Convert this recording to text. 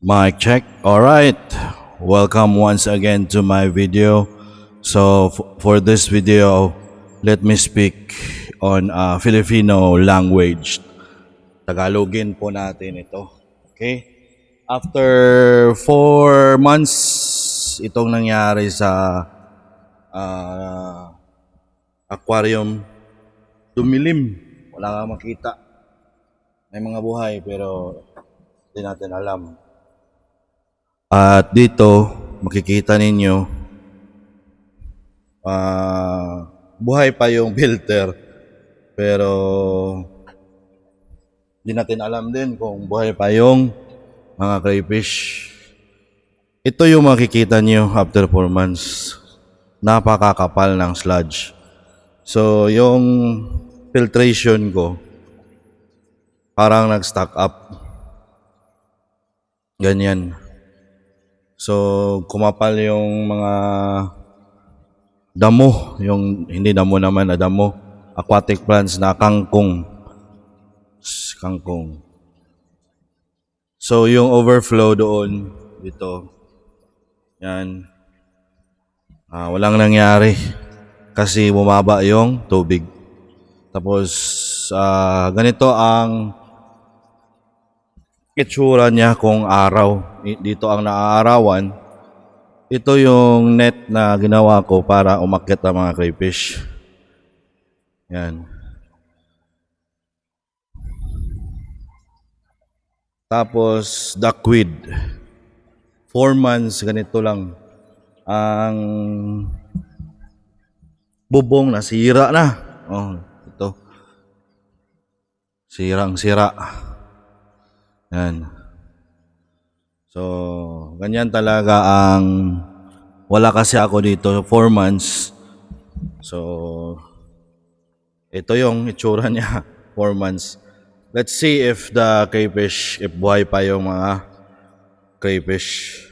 Mic check. All right. Welcome once again to my video. So for this video, let me speak on Filipino language. Tagalogin po natin ito. Okay? After 4 months itong nangyari sa aquarium, dumilim. Wala kang makita. May mga buhay pero hindi natin alam. At dito, makikita ninyo, buhay pa yung filter. Pero, di natin alam din kung buhay pa yung mga crayfish. Ito yung makikita nyo after 4 months. Napakakapal ng sludge. So, yung filtration ko, parang nag-stack up. Ganyan. So, kumapal yung mga damo, yung hindi damo naman na damo, aquatic plants na kangkong. Kangkong. So, yung overflow doon, dito, yan, walang nangyari kasi bumaba yung tubig. Tapos, ganito ang itsura niya kung araw. Dito ang naaarawan. Ito yung net na ginawa ko para umakyat ang mga crayfish. Yan. Tapos duckweed. 4 months ganito lang. Ang bubong nasira na. Oh, ito. Sirang-sira. Yan. So, ganyan talaga ang wala kasi ako dito 4 months. So, ito yung itsura niya 4 months. Let's see if the crayfish, if buhay pa yung mga crayfish.